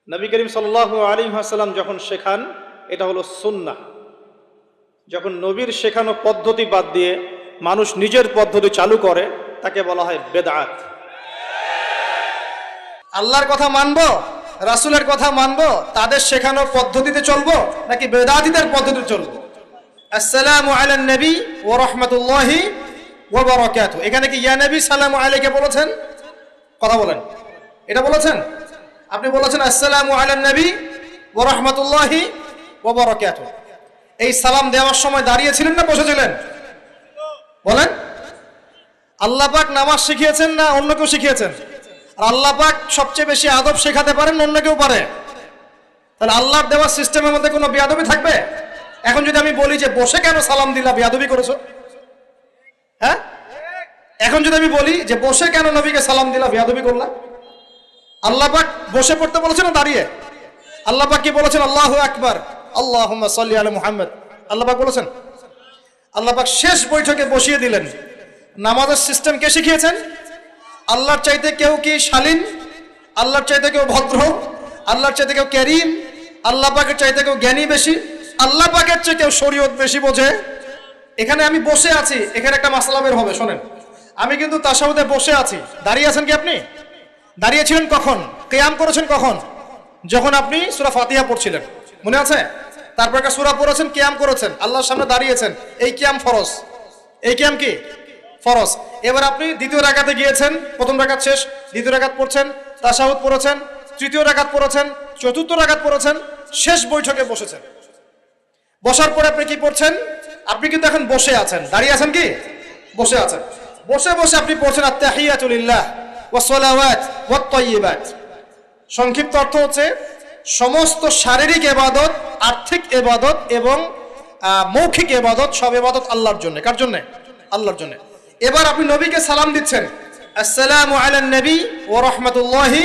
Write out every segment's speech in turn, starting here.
নবী করিম সাল্লাল্লাহু আলাইহি ওয়াসাল্লাম যখন শেখান, এটা হলো সুন্নাহ। যখন নবীর শেখানো পদ্ধতি বাদ দিয়ে মানুষ নিজের পদ্ধতি চালু করে, তাকে বলা হয় বেদআত। আল্লাহর কথা মানবো, রাসূলের কথা মানবো, তাদের শেখানো পদ্ধতিতে চলবো নাকি বেদাতীদের পদ্ধতিতে চলবো? আসসালামু আলান নবী ওয়া রাহমাতুল্লাহি ওয়া বারাকাতুহু। এখানে কি ইয়া নবী সালামু আলাইকা বলেছেন? কথা বলেন, এটা বলেছেন? আপনি বলেছেন আসসালামু আলান নবী ওয়া রাহমাতুল্লাহি ওয়া বারাকাতুহু। এই সালাম দেওয়ার সময় দাঁড়িয়েছিলেন না বসেছিলেন? বলেন। আল্লাহ পাক নামাজ শিখিয়েছেন না অন্য কেউ শিখিয়েছেন? আর আল্লাহ পাক সবচেয়ে বেশি আদব শেখাতে পারেন, অন্য কেউ পারে? তাহলে আল্লাহর দেওয়া সিস্টেমের মধ্যে কোনো বেয়াদবি থাকবে? এখন যদি আমি বলি যে বসে কেন সালাম দিলা, বেয়াদবি করেছো? হ্যাঁ, এখন যদি আমি বলি যে বসে কেন নবীকে সালাম দিলা, বেয়াদবি করলা? আল্লাহ পাক বসে পড়তে বলেছেন না দাঁড়িয়ে? আল্লাহ পাক কি বলেছেন? আল্লাহু আকবার, আল্লাহুম্মা সাল্লি আলা মুহাম্মদ। আল্লাহ পাক বলেছেন। আল্লাহ পাক শেষ বৈঠকে বসিয়ে দিলেন। নামাজের সিস্টেম কে শিখিয়েছেন? আল্লাহর চাইতে কেউ কি শালীন? আল্লাহর চাইতে কেউ ভদ্র? আল্লাহর চাইতে কেউ করিম? আল্লাহ পাকের চাইতে কেউ জ্ঞানী বেশি? আল্লাহ পাকের চেয়ে কেউ শরীয়ত বেশি বোঝে? এখানে আমি বসে আছি, এখানে একটা মাসলা বের হবে, শোনেন। আমি কিন্তু তাশাহুদে বসে আছি। দাঁড়িয়ে আছেন কি আপনি? দাঁড়িয়েছিলেন কখন? কিয়াম করেছেন কখন? যখন আপনি সূরা ফাতিহা পড়ছিলেন, মনে আছে? তারপর একটা সূরা পড়েছেন, কিয়াম করেছেন, আল্লাহর সামনে দাঁড়িয়েছেন। এই কিয়াম ফরজ। এই কিয়াম কি? ফরজ। এবার আপনি দ্বিতীয় রাকাতে গিয়েছেন, প্রথম রাকাত শেষ, দ্বিতীয় রাকাত পড়ছেন, তাশাহুদ পড়েছেন, তৃতীয় রাকাত পড়েছেন, চতুর্থ রাকাত পড়েছেন, শেষ বৈঠকে বসেছেন। বসার পরে আপনি কি পড়ছেন? আপনি কিন্তু এখন বসে আছেন। দাঁড়িয়ে আছেন কি? বসে আছেন। বসে বসে আপনি পড়ছেন আত-তাহিয়াতু লিল্লাহ ওয়াস সালাওয়াত ওয়াত তাইয়্যিবাত। সংক্ষিপ্ত অর্থ হচ্ছে সমস্ত শারীরিক ইবাদত, আর্থিক ইবাদত এবং মৌখিক ইবাদত, সব ইবাদত আল্লাহর জন্য। কার জন্য? আল্লাহর জন্য। এবার আপনি নবীকে সালাম দিচ্ছেন, আসসালামু আলান নবী ওয়া রাহমাতুল্লাহি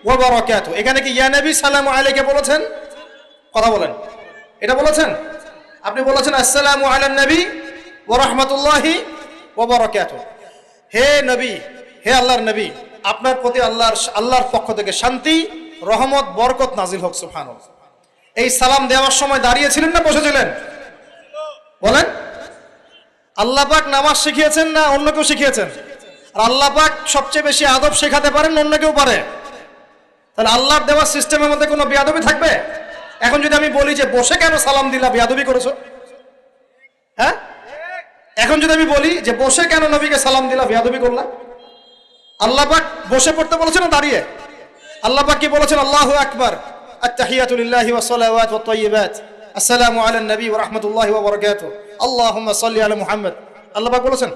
ওয়া বারাকাতুহু। এখানে কি ইয়া নবী সালামু আলাইকা বলেছেন? কথা বলেন, এটা বলেছেন? আপনি বলেছেন আসসালামু আলান নবী ওয়া রাহমাতুল্লাহি ওয়া বারাকাতুহু। হে নবী, হে আল্লাহর নবী, আপনার প্রতি আল্লাহর পক্ষ থেকে শান্তি, রহমত, বরকত নাজিল হোক। সুবহানাল্লাহ। এই সালাম দেওয়ার সময় দাঁড়িয়েছিলেন না বসেছিলেন? বলেন। আল্লাহ পাক নামাজ শিখিয়েছেন না অন্য কেউ শিখিয়েছেন? আর আল্লাহ পাক সবচেয়ে বেশি আদব শেখাতে পারেন, অন্য কেউ পারে? তাহলে আল্লাহর দেওয়া সিস্টেমের মধ্যে কোনো বেয়াদবি থাকবে? এখন যদি আমি বলি যে বসে কেন সালাম দিলা, বেয়াদবি করেছো? হ্যাঁ, এখন যদি আমি বলি যে বসে কেন নবীকে সালাম দিলা, বেয়াদবি করলা? আল্লাহ পাক বসে পড়তে বলেছেন না দাঁড়িয়ে? আল্লাহ পাক কি বলেছেন? আল্লাহু আকবার, আত-তাহিয়াতু লিল্লাহি ওয়াস সালাওয়াত ওয়াত তাইয়্যিবাত, আসসালামু আলান নবী ওয়া রাহমাতুল্লাহি ওয়া বারাকাতুহু, আল্লাহুম্মা সাল্লি আলা মুহাম্মদ। আল্লাহ পাক বলেছেন।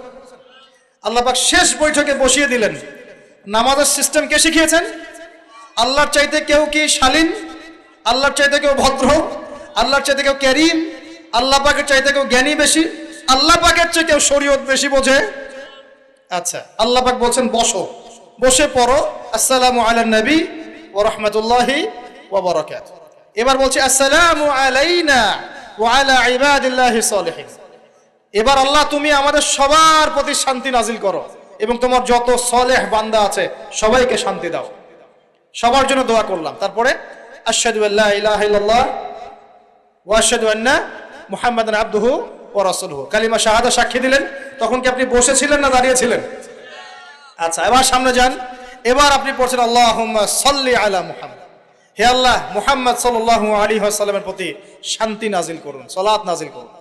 আল্লাহ পাক শেষ বৈঠকে বসিয়ে দিলেন। নামাজের সিস্টেম কে শিখিয়েছেন? আল্লাহর চাইতে কেউ কি শালীন? আল্লাহর চাইতে কেউ ভদ্র? আল্লাহর চাইতে কেউ করিম? আল্লাহ পাকের চাইতে কেউ জ্ঞানী বেশি? আল্লাহ পাকের চেয়ে কেউ শরীয়ত বেশি বোঝে? আচ্ছা, আল্লাহ পাক বলছেন বসো, বসে পড়ো আসসালামু আলান নবী ওয়া রাহমাতুল্লাহি ওয়া বারাকাতুহু। এবার বলছে আসসালামু আলাইনা ওয়া আলা ইবাদিল্লাহিস সালিহিন। এবার আল্লাহ তুমি আমাদের সবার প্রতি শান্তি নাজিল করো এবং তোমার যত সালেহ বান্দা আছে সবাইকে শান্তি দাও। সবার জন্য দোয়া করলাম। তারপরে আশহাদু আল্লা ইলাহা ইল্লাল্লাহ ওয়া আশহাদু আন্না মুহাম্মাদান আবদুহু ওয়া রাসূলুহু। কালিমা শাহাদা সাক্ষী দিলেন। তখন কি আপনি বসেছিলেন না দাঁড়িয়েছিলেন? আচ্ছা, এবার সামনে যান। এবার আপনি পড়ছেন আল্লাহুম্মা সাল্লি আলা মুহাম্মদ। হে আল্লাহ, মুহাম্মদ সাল্লাল্লাহু আলাইহি ওয়াসাল্লামের প্রতি শান্তি নাজিল করুন, সালাত নাজিল করুন।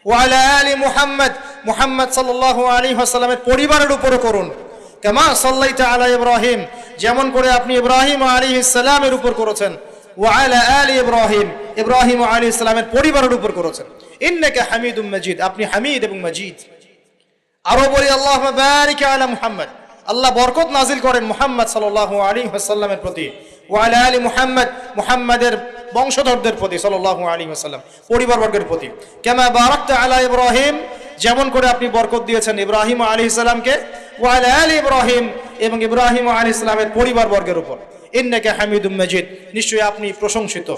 ওয়া আলা আলি মুহাম্মদ, মুহাম্মদ সাল্লাল্লাহু আলাইহি ওয়াসাল্লামের পরিবারের উপরে করুন। কামা সাল্লাইতা আলা ইব্রাহিম, যেমন করে আপনি ইব্রাহিম আলাইহিস সালামের উপর করেছেন। ওয়া আলা আলি ইব্রাহিম, ইব্রাহিম আলাইহিস সালামের পরিবারের উপর করেছেন। ইন্নাকা হামিদুম মাজিদ, আপনি হামিদ এবং মাজিদ। আরো বলি আল্লাহুম্মা বারিক আলা মুহাম্মদ, আল্লাহ বরকত নাজিল করেন মুহাম্মদ সাল্লাল্লাহু আলাইহি ওয়াসাল্লামের প্রতি। ওয়া আলা আলি মুহাম্মদ, মুহাম্মাদের বংশধরদের প্রতি, সাল্লাল্লাহু আলাইহি ওয়াসাল্লাম পরিবারবর্গের প্রতি। কামা বারাকতা আলা ইব্রাহিম, যেমন করে আপনি বরকত দিয়েছেন ইব্রাহিম আলাইহিস সালামকে। ওয়া আলা আলি ইব্রাহিম, এবং ইব্রাহিম আলাইহিস সালামের পরিবারবর্গের উপর। ইন্নাকা হামিদুম মাজিদ, নিশ্চয়ই আপনি প্রশংসিত,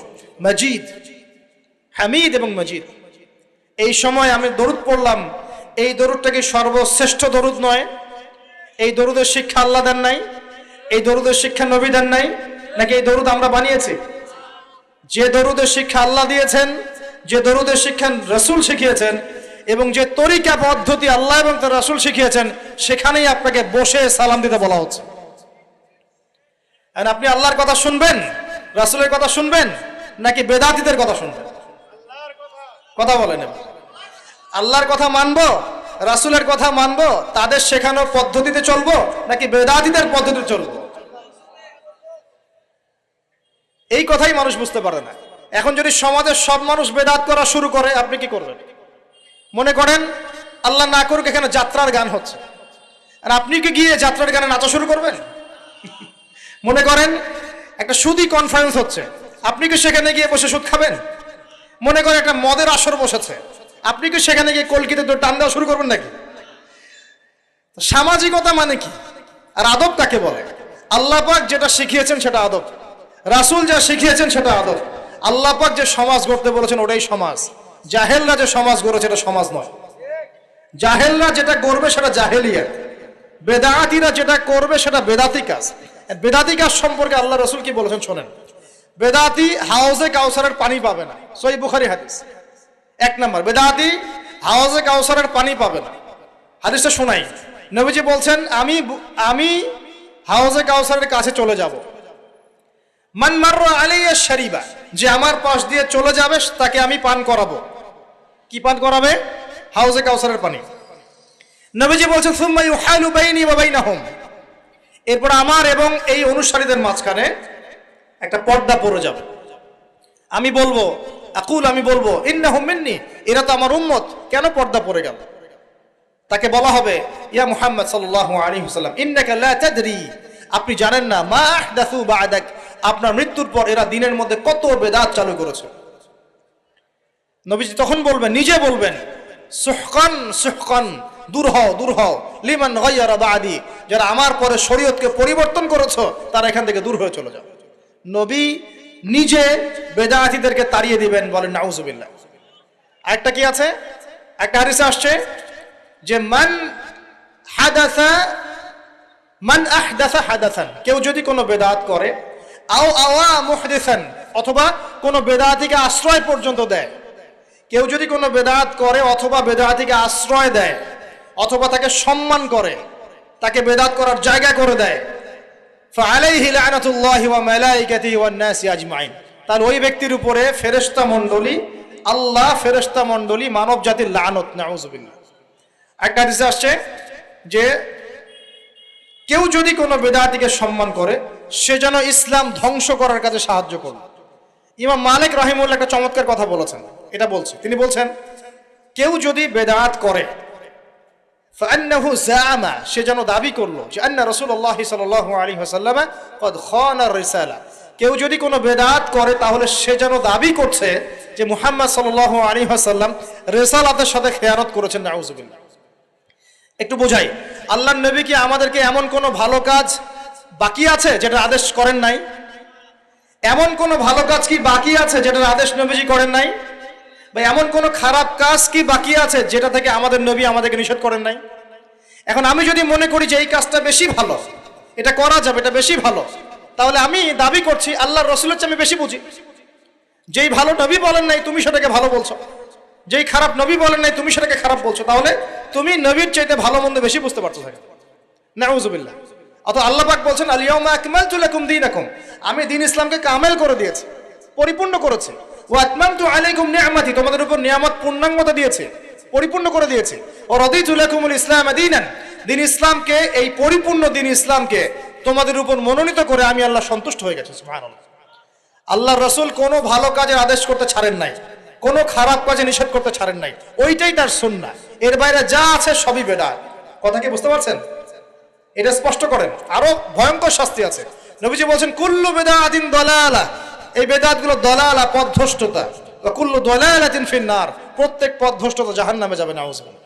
মাজিদ, হামিদ এবং মাজিদ। এই সময় আমি দরুদ পড়লাম, এই দরুদটা কি সর্বশ্রেষ্ঠ দরুদ নয়? এই দরুদের শিক্ষা আল্লাহ দেন নাই? এই দরুদের শিক্ষা নবী দেন নাই? নাকি এই দরুদ আমরা বানিয়েছি? যে দরুদের শিক্ষা আল্লাহ দিয়েছেন, যে দরুদের শিক্ষা রাসূল শিখিয়েছেন, এবং যে তরিকা পদ্ধতি আল্লাহ এবং তার রাসূল শিখিয়েছেন, সেখানেই আপনাকে বসে সালাম দিতে বলা হচ্ছে। আর আপনি আল্লাহর কথা শুনবেন, রাসূলের কথা শুনবেন, নাকি বেদাতীদের কথা শুনবেন? কথা বলেন। আল্লাহর কথা মানবো, রাসূলের কথা মানবো, তাদের শেখানো পদ্ধতিতে চলবো, নাকি বেদাতীদের পদ্ধতিতে চলবো? এই কথাই মানুষ বুঝতে পারে না। এখন যদি সমাজের সব মানুষ বেদাত করা শুরু করে, আপনি কি করবেন? মনে করেন আল্লাহ না করুক এখানে যাত্রার গান হচ্ছে, আর আপনি কি গিয়ে যাত্রার গানে নাচা শুরু করবেন? মনে করেন একটা সুদী কনফারেন্স হচ্ছে, আপনি কি সেখানে গিয়ে বসে সুদ খাবেন? মনে করেন একটা মদের আসর বসেছে, আপনি কি সেখানে গিয়ে কলকিতে টান দেওয়া শুরু করবেন নাকি? সামাজিকতা মানে কি, আর আদব কাকে বলে? আল্লাহ পাক যেটা শিখিয়েছেন সেটা আদব, রাসূল যা শিখিয়েছেন সেটা আদব। আল্লাহ পাক যে সমাজ গড়তে বলেছেন ওটাই সমাজ। জাহেলরা যে সমাজ গড়েছে এটা সমাজ নয়। জাহেলরা যেটা করবে সেটা জাহেলিয়াত, বেদাতীরা যেটা করবে সেটা বেদাতি কাজ। বেদাতি কাজ সম্পর্কে আল্লাহ রাসূল কি বলেছেন শোনেন। বেদাতি হাউজে কাউসারের পানি পাবে না, সহিহ বুখারী হাদিস। এক নম্বর, বেদাতি হাউজে কাউসারের পানি পাবে না। হাদিসটা শোনাই, নবীজি বলছেন আমি হাউজে কাউসারের কাছে চলে যাব। মান মাররা আলাইয়া শারিবা, যে আমার পাশ দিয়ে চলে যাবে তাকে আমি পান করাবো। কি পান করাবে? হাউজে কাউসারের পানি। নবীজি বলছেন সুম্মা ইউহালু বাইনি ওয়া বাইনাহুম, এরপর আমার এবং এই অনুসারীদের মাঝখানে একটা পর্দা পড়ে যাবে। আমি বলবো ইন্নাহুম মিন্নি, এরা তো আমার উম্মত, কেন পর্দা পড়ে গেল? তাকে বলা হবে ইয়া মুহাম্মদ সাল্লাল্লাহু আলাইহি ওয়াসাল্লাম ইন্নাকা লা তাদরি, আপনি জানেন না, মা আহদাসু বা'দাক, আপনার মৃত্যুর পর এরা দিনের মধ্যে কত বেদাত চালু করেছে। নবীজি তখন বলবেন, নিজে বলবেন, সুহকান সুহকান, দূর হও লিমান গায়্যারা বা'দি, যারা আমার পরে শরীয়তকে পরিবর্তন করেছো তারা এখান থেকে দূর হয়ে চলে যাও। নবী নিজে বেদাতীদেরকে তাড়িয়ে দিবেন, বলেন নাউজুবিল্লাহ। আরেকটা কি আছে, একটা হাদিসে আসছে যে মান আহদাসা হাদাসান, কেউ যদি কোনো বেদাত করে, আও আওয়া মুহদিসান, অথবা কোনো বেদাতীকে আশ্রয় পর্যন্ত দেয়। কেউ যদি কোনো বেদাত করে অথবা বেদাতীকে আশ্রয় দেয়, অথবা তাকে সম্মান করে, তাকে বেদাত করার জায়গা করে দেয়, ফাআলাইহি লা'নাতুল্লাহি ওয়া মালাইকাতিহি ওয়ান নাসি আজমাইন, তার ওই ব্যক্তির উপরে ফেরেশতা মণ্ডলী, আল্লাহ, ফেরেশতা মণ্ডলী, মানব জাতির লানত, নাউজুবিল্লাহ। একটা হাদিসে আসছে যে কেউ যদি কোনো বেদাতীকে সম্মান করে, সে যেন ইসলাম ধ্বংস করার কাজে সাহায্য করল। ইমাম মালিক রাহিমাহুল্লাহ একটা চমৎকার কথা বলেছেন, এটা বলছে, তিনি বলছেন কেউ যদি বেদাত করে, ফাআন্নাহু যাআমা, সে যেন দাবি করলো যে আন্না রাসূলুল্লাহ সাল্লাল্লাহু আলাইহি ওয়াসাল্লাম ক্বাদ খানা আর-রিসালা, কেউ যদি কোনো বেদাত করে তাহলে সে যেন দাবি করছে যে মুহাম্মদ সাল্লাল্লাহু আলাইহি ওয়াসাল্লাম রিসালাতের সাথে খেয়ানত করেছেন, নাউজুবিল্লাহ। একটু বোঝাই, আল্লাহর নবী কি আমাদেরকে এমন কোনো ভালো কাজ বাকি আছে যেটা আদেশ করেন নাই? এমন কোনো ভালো কাজ কি বাকি আছে যেটার আদেশ নবীজি করেন নাই? বা এমন কোনো খারাপ কাজ কি বাকি আছে যেটা থেকে আমাদের নবী আমাদেরকে নিষেধ করেন নাই? এখন আমি যদি মনে করি যে এই কাজটা বেশি ভালো, এটা করা যাবে, এটা বেশি ভালো, তাহলে আমি দাবি করছি আল্লাহর রাসূলের চেয়ে আমি বেশি বুঝি। যেই ভালো নবী বলেন নাই তুমি সেটাকে ভালো বলছো, যেই খারাপ নবী বলেন নাই তুমি সেটাকে খারাপ বলছো, তাহলে তুমি নবীর চাইতে ভালো মন্দ বেশি বুঝতে পারছো। নাউজুবিল্লাহ। অত আল্লাহ পাক বলছেন আল ইয়াউমা আকমালতু লাকুম দীনাকুম, আমি দ্বীন ইসলামকে কামেল করে দিয়েছি, পরিপূর্ণ করেছি। ওয়া আতমামতু আলাইকুম নি'মাতি, তোমাদের উপর নিয়ামত পূর্ণাঙ্গতা দিয়েছে, পরিপূর্ণ করে দিয়েছে। ওয়া রাদিতু লাকুমুল ইসলাম দীনান, দ্বীন ইসলামকে, এই পরিপূর্ণ দ্বীন ইসলামকে তোমাদের উপর মনোনীত করে আমি আল্লাহ সন্তুষ্ট হয়ে গেছি। সুবহানাল্লাহ। আল্লাহর রাসূল কোনো ভালো কাজের আদেশ করতে ছাড়েন নাই, কোনো খারাপ কাজে নিষেধ করতে ছাড়েন নাই, ওইটাই তার সুন্নাহ। এর বাইরে যা আছে সবই বেদাত। কথা কি বুঝতে পারছেন? এটা স্পষ্ট করেন, আরো ভয়ঙ্কর শাস্তি আছে। নবীজি বলছেন কুল্লু বিদআতিন দালালা, এই বেদাতগুলো দালালা, পথভ্রষ্টতা, ওয়া কুল্লু দালালাতিন ফিন্নার, প্রত্যেক পথভ্রষ্টতা জাহান্নামে যাবে, নাউজুবিল্লাহ।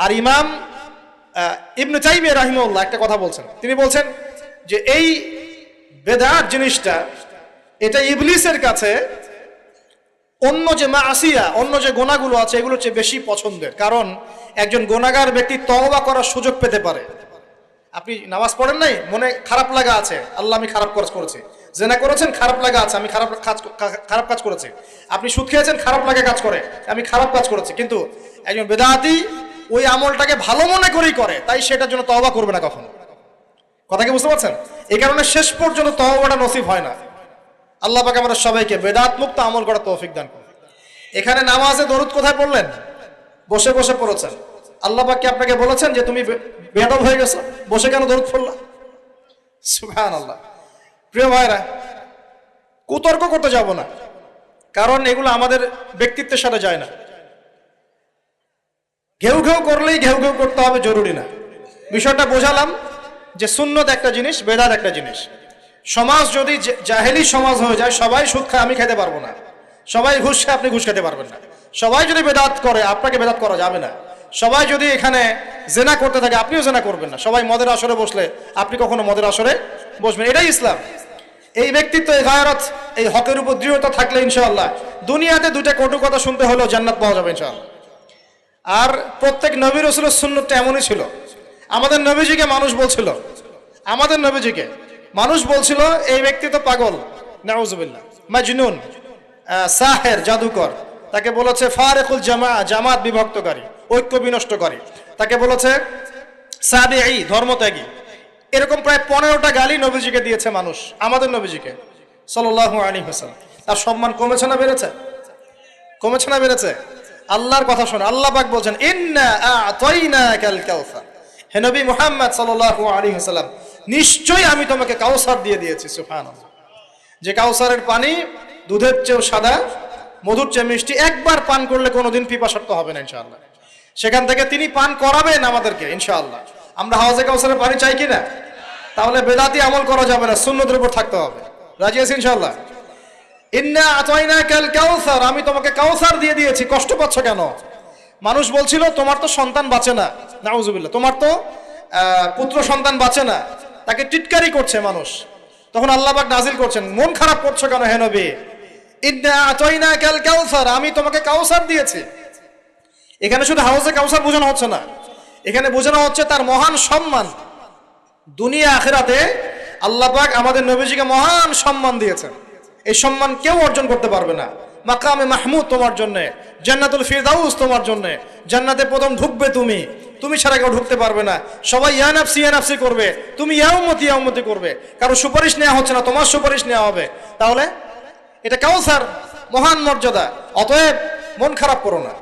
আর ইমাম ইবনে তাইমিয়া রাহিমাহুল্লাহ একটা কথা বলছেন, তিনি বলছেন যে এই বেদাত জিনিসটা, এটা ইবলিসের কাছে অন্য যে মাসিয়া, অন্য যে গুনাহগুলো আছে এগুলোর চেয়ে বেশি পছন্দের। কারণ একজন গুনাহগার ব্যক্তি তওবা করার সুযোগ পেতে পারে। আপনি নামাজ পড়েন নাই, মনে খারাপ লাগা আছে, আল্লাহ আমি খারাপ কাজ করেছি, জেনা করেছেন, খারাপ লাগা আছে, আমি খারাপ কাজ করেছি। আপনি সুদ খেয়েছেন, খারাপ লাগা কাজ করে, আমি খারাপ কাজ করেছি। কিন্তু একজন বেদাতি ওই আমলটাকে ভালো মনে করেই করে, তাই সেটার জন্য তওবা করবে না কখনো। কথা কি বুঝতে পারছেন? এই কারণে শেষ পর্যন্ত তওবাটা নসিব হয় না। আল্লাহ পাক আমাদের সবাইকে বেদাত মুক্ত আমল করার তৌফিক দান করুন। এখানে নামাজে দরুদ কোথায় পড়লেন? বসে বসে পড়েছেন। আল্লাহ পাক কি আপনাকে বলেছেন যে তুমি বেয়াদব হয়ে গেছো, বসে কেন দরুদ পড়লা? সুবহানাল্লাহ। প্রিয় ভাইরা, কুতর্ক করতে যাব না, কারণ এগুলো আমাদের ব্যক্তিত্বের সাথে যায় না। ঘেউ ঘেউ করলেই ঘেউ ঘেউ করতে হবে জরুরি না। বিষয়টা বোঝালাম যে সুন্নত একটা জিনিস, বেদাত একটা জিনিস। সমাজ যদি জাহেলি সমাজ হয়ে যায়, সবাই সুদ খায়, আমি খেতে পারবো না, সবাই ঘুষ খায়, আপনি ঘুষ খেতে পারবেন না, সবাই যদি বেদাত করে, আপনাকে বেদাত করা যাবে না, সবাই যদি এখানে জেনা করতে থাকে, আপনিও জেনা করবেন না, সবাই মদের আসরে বসলে আপনি কখনো মদের আসরে বসবেন। এটাই ইসলাম। এই ব্যক্তিত্ব, এই গায়রত, এই হকের উপর দৃঢ়তা থাকলে ইনশাআল্লাহ দুনিয়াতে দুইটা কটু কথা শুনতে হলেও জান্নাত পাওয়া যাবে ইনশাআল্লাহ। আর প্রত্যেক নবী রাসূলের সুন্নতটা এমনই ছিল। আমাদের নবীজিকে মানুষ বলছিল, এই ব্যক্তি তো পাগল, নাউজুবিল্লাহ, মাজনুন, সাহের, জাদুকর। তাকে বলেছে ফারিকুল জামাত বিভক্তকারী, ঐক্য বিনষ্টকারী। তাকে বলেছে সাবিঈ, ধর্মত্যাগী। এরকম প্রায় 15টা গালি নবীজিকে দিয়েছে মানুষ, আমাদের নবীজিকে সাল্লাল্লাহু আলাইহি ওয়াসাল্লাম। তার সম্মান কমেছে না বেড়েছে? কমেছে না বেড়েছে? আল্লাহর কথা শোনো, আল্লাহ পাক বলছেন ইন্না আ'তাইনাকাল কাউসার। হে নবী মুহাম্মদ সাল্লাল্লাহু আলাইহি ওয়াসাল্লাম, নিশ্চয়ই আমি তোমাকে কাউসার দিয়ে দিয়েছি। সুবহানাল্লাহ। যে কাউসারের পানি দুধের চেয়েও সাদা, মধুর চেয়ে মিষ্টি, একবার পান করলে কোনোদিন পিপাসার্ত হবে না ইনশাআল্লাহ। সেখান থেকে তিনি পান করাবেন আমাদেরকে ইনশাআল্লাহ। আমরা হাওজে কাউসারের পানি চাই কিনা? তাহলে বেদাতি আমল করা যাবে না, সুন্নতের উপর থাকতে হবে। রাজি আছি ইনশাআল্লাহ? ইন্না আ'তাইনাকাল কাউসার, আমি তোমাকে কাউসার দিয়ে দিয়েছি। কষ্ট পাচ্ছ কেন? মানুষ বলছিল তোমার তো সন্তান বাঁচে না, নাউজুবিল্লাহ, তোমার তো পুত্র সন্তান বাঁচে না, তাকে টিটকারি করছে মানুষ। তখন আল্লাহ পাক নাজিল করছেন, মন খারাপ করছো কেন হে নবী? ইন্না আ'তাইনাকাল কাউসার, আমি তোমাকে কাউসার দিয়েছি। এখানে শুধু হাউজে কাউসার বোঝানো হচ্ছে না, এখানে বোঝানো হচ্ছে তার মহান সম্মান। দুনিয়া আখিরাতে আল্লাহ পাক আমাদের নবীজিকে মহান সম্মান দিয়েছেন। এই সম্মান কেউ অর্জন করতে পারবে না। মাকামে মাহমুদ তোমার জন্য, জান্নাতুল ফিরদাউস তোমার জন্য, জান্নাতে প্রথম ঢুকবে তুমি ছাড়া কেউ ঢুকতে পারবে না। সবাই ইয়া নাফসি করবে, তুমি ইয়া উম্মতি করবে। কারো সুপারিশ নেওয়া হচ্ছে না, তোমার সুপারিশ নেওয়া হবে। তাহলে এটা কাউসার, মহান মর্যাদা। অতএব মন খারাপ করো না।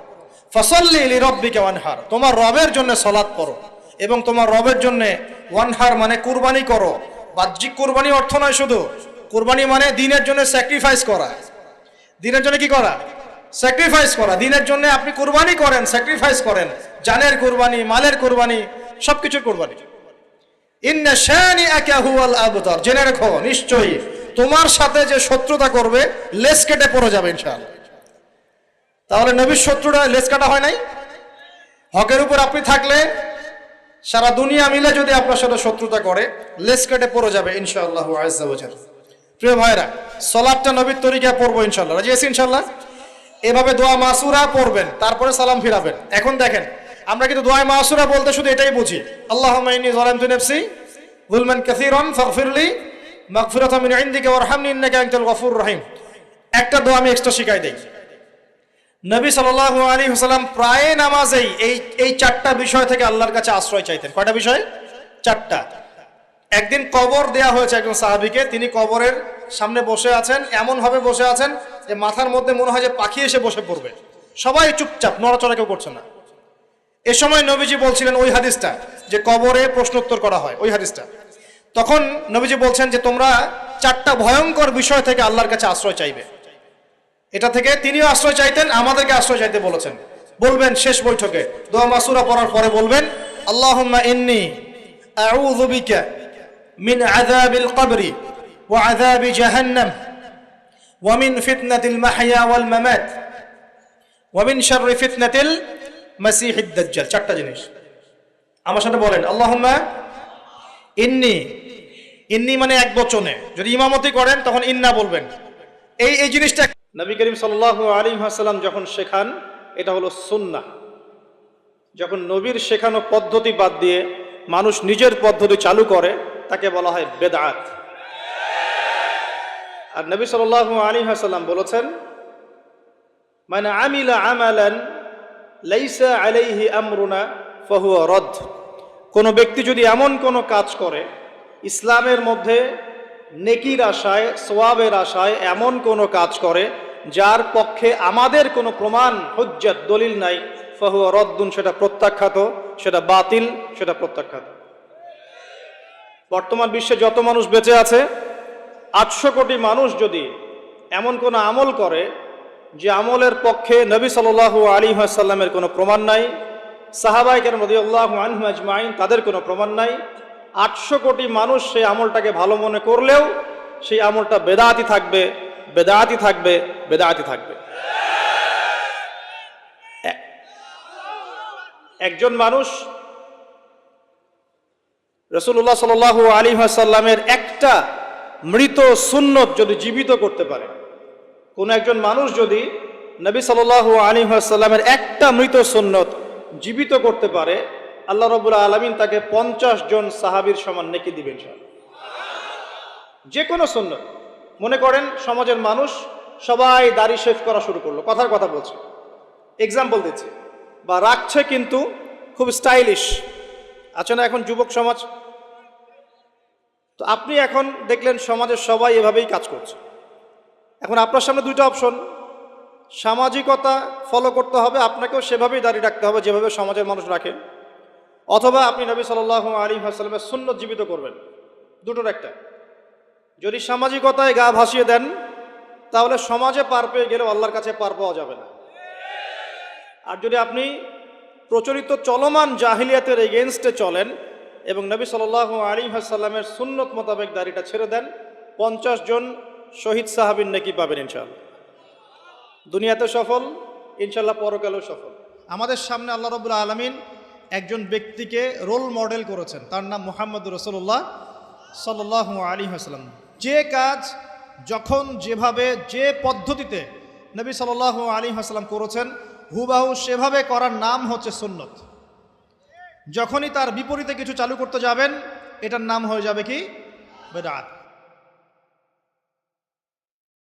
ফাসাল্লি লিরাব্বিকা ওয়ানহার, তোমার রবের জন্য সালাত পড়ো এবং তোমার রবের জন্য ওয়ানহার মানে কুরবানি করো। বাহ্যিক কুরবানি অর্থ নয় শুধু, কুরবানি মানে দিনের জন্য স্যাক্রিফাইস করা। দিনের জন্য কি করা? স্যাক্রিফাইস করা। দিনের জন্য আপনি কুরবানি করেন, স্যাক্রিফাইস করেন, জানের কুরবানি, মালের কুরবানি, সবকিছুর কুরবানি। ইন্না শানিআকা হুয়াল আবতার, জেনে রাখো নিশ্চয়ই তোমার সাথে যে শত্রুতা করবে লেজ কেটে পড়ে যাবে ইনশাআল্লাহ। তাহলে নবীর শত্রুটা লেজ কাটা হয় নাই? হকের উপর আপনি থাকলে সারা দুনিয়া মিলে যদি আপনার সাথে শত্রুতা করে লেজ কেটে পড়ে যাবে ইনশাআল্লাহ আযজা ওয়া জাল। প্রিয় ভাইরা, সালাতটা নবীর তরিকায় পড়বো ইনশাআল্লাহ। রাজি আছি ইনশাআল্লাহ? এভাবে দোয়া মাসুরা পড়বেন, তারপরে সালাম ফিরাবেন। এখন দেখেন, আমরা কিন্তু দোয়া মাসুরা বলতে শুধু এটাই বুঝি, আল্লাহুম্মা ইন্নী যালামতু নাফসি যুলমান কাসীরান ফাগফিরলি মাগফিরাতাম মিন ইনদিকা ওয়ারহামনি ইন্নাকা আনতাল গফুরুর রহিম। একটা দোয়া আমি এক্সট্রা শিখাই দেই। নবী সাল্লাল্লাহু আলাইহি ওয়াসাল্লাম প্রায় নামাজেই এই 4টা বিষয় থেকে আল্লাহর কাছে আশ্রয় চাইতেন। কয়টা বিষয়? 4টা। একদিন কবর দেয়া হয়েছে একজন সাহাবীকে, তিনি কবরের সামনে বসে আছেন, এমন ভাবে বসে আছেন যে মাথার মধ্যে মনে হয় যে পাখি এসে বসে পড়বে। সবাই চুপচাপ, নড়াচড়া কেউ করছে না। এ সময় নবীজি বলছিলেন ওই হাদিসটা, যে কবরে প্রশ্নোত্তর করা হয়, ওই হাদিসটা। তখন নবীজি বলছেন যে তোমরা 4টা ভয়ঙ্কর বিষয় থেকে আল্লাহর কাছে আশ্রয় চাইবে। এটা থেকে তিনিও আশ্রয় চাইতেন, আমাদেরকে আশ্রয় চাইতে বলেছেন। বলবেন শেষ বৈঠকে দোয়া মাসুরা পড়ার পরে বলবেন, আল্লাহুম্মা ইন্নী আউযু বিকা মিন আযাবিল কবরি ওয়া আযাবি জাহান্নাম ওয়া মিন ফিতনাতিল মাহইয়া ওয়াল মামাত ওয়া মিন শাররি ফিতনাতিল মাসিহিদ দাজ্জাল। 4টা জিনিস আমার সাথে বলেন, আল্লাহুম্মা ইন্নী মানে এক বচনে, যদি ইমামতি করেন তখন ইন্না বলবেন। এই জিনিসটা নবী করিম সাল্লাল্লাহু আলাইহি ওয়াসাল্লাম যখন শেখান, এটা হলো সুন্নাহ। যখন নবীর শেখানো পদ্ধতি বাদ দিয়ে মানুষ নিজের পদ্ধতি চালু করে, তাকে বলা হয় বেদআত। আর নবী সাল্লাল্লাহু আলাইহি ওয়াসাল্লাম বলেছেন, মান আমিলা আমালান লাইসা আলাইহি আমরুনা ফাহুয়া রদ। কোন ব্যক্তি যদি এমন কোন কাজ করে ইসলামের মধ্যে নেকির আশায়, সওয়াবের আশায় এমন কোন কাজ করে যার পক্ষে আমাদের কোনো প্রমাণ, হুজ্জত, দলিল নাই, ফাহুয়া রদ্দুন, সেটা প্রত্যাখ্যাত, সেটা বাতিল, সেটা প্রত্যাখ্যাত। বর্তমান বিশ্বে যত মানুষ বেঁচে আছে, 800 কোটি মানুষ যদি এমন কোন আমল করে যে আমলের পক্ষে নবী সাল্লাল্লাহু আলাইহি ওয়াসাল্লামের কোনো প্রমাণ নাই, সাহাবায়ে কেরাম রাদিয়াল্লাহু আনহুম আজমাইন তাদের কোনো প্রমাণ নাই, 800 কোটি মানুষ সেই আমলটাকে ভালো মনে করলেও সেই আমলটা বেদাতি থাকবে, বেদাতি থাকবে, বেদাতি থাকবে। একজন মানুষ রাসূলুল্লাহ সাল্লাল্লাহু আলাইহি ওয়াসাল্লামের একটা মৃত সুন্নত যদি জীবিত করতে পারে, কোন একজন মানুষ যদি নবী সাল্লাল্লাহু আলাইহি ওয়াসাল্লামের একটা মৃত সুন্নত জীবিত করতে পারে, আল্লাহ রাব্বুল আলামিন তাকে 50 জন সাহাবীর সমান নেকি দিবেন ইনশাআল্লাহ। যে কোনো সুন্নত, মনে করেন সমাজের মানুষ সবাই দাড়ি শেভ করা শুরু করলো, কথার কথা বলছে, এক্সাম্পল দিচ্ছে, বা রাখছে কিন্তু খুব স্টাইলিশ আছে না এখন যুবক সমাজ, তো আপনি এখন দেখলেন সমাজের সবাই এভাবেই কাজ করছে। এখন আপনার সামনে দুইটা অপশন, সামাজিকতা ফলো করতে হবে, আপনাকেও সেভাবেই দাড়ি রাখতে হবে যেভাবে সমাজের মানুষ রাখে, অথবা আপনি নবী সাল্লাল্লাহু আলাইহি ওয়াসাল্লামের সুন্নত জীবিত করবেন। দুটোর একটা। যদি সামাজিকতায় গা ভাসিয়ে দেন তাহলে সমাজে পার পেয়ে গেলেও আল্লাহর কাছে পার পাওয়া যাবে না। আর যদি আপনি প্রচলিত চলমান জাহিলিয়াতের এগেনস্টে চলেন এবং নবী সাল্লাল্লাহু আলাইহি ওয়াসাল্লামের সুন্নত মোতাবেক দাড়িটা ছেড়ে দেন, 50 জন শহীদ সাহাবীর নেকি পাবেন ইনশাআল্লাহ। দুনিয়াতে সফল, ইনশাআল্লাহ পরকালেও সফল। আমাদের সামনে আল্লাহ রাব্বুল আলামিন একজন ব্যক্তিকে রোল মডেল করেছেন, তার নাম মুহাম্মদুর রাসূলুল্লাহ সাল্লাল্লাহু আলাইহি ওয়াসাল্লাম। যে কাজ যখন যেভাবে যে পদ্ধতিতে নবী সাল্লাল্লাহু আলাইহি ওয়াসাল্লাম করেছেন হুবাহু সেভাবে করার নাম হচ্ছে সুন্নত। যখনই তার বিপরীতে কিছু চালু করতে যাবেন এটার নাম হয়ে যাবে কি? বিদআত।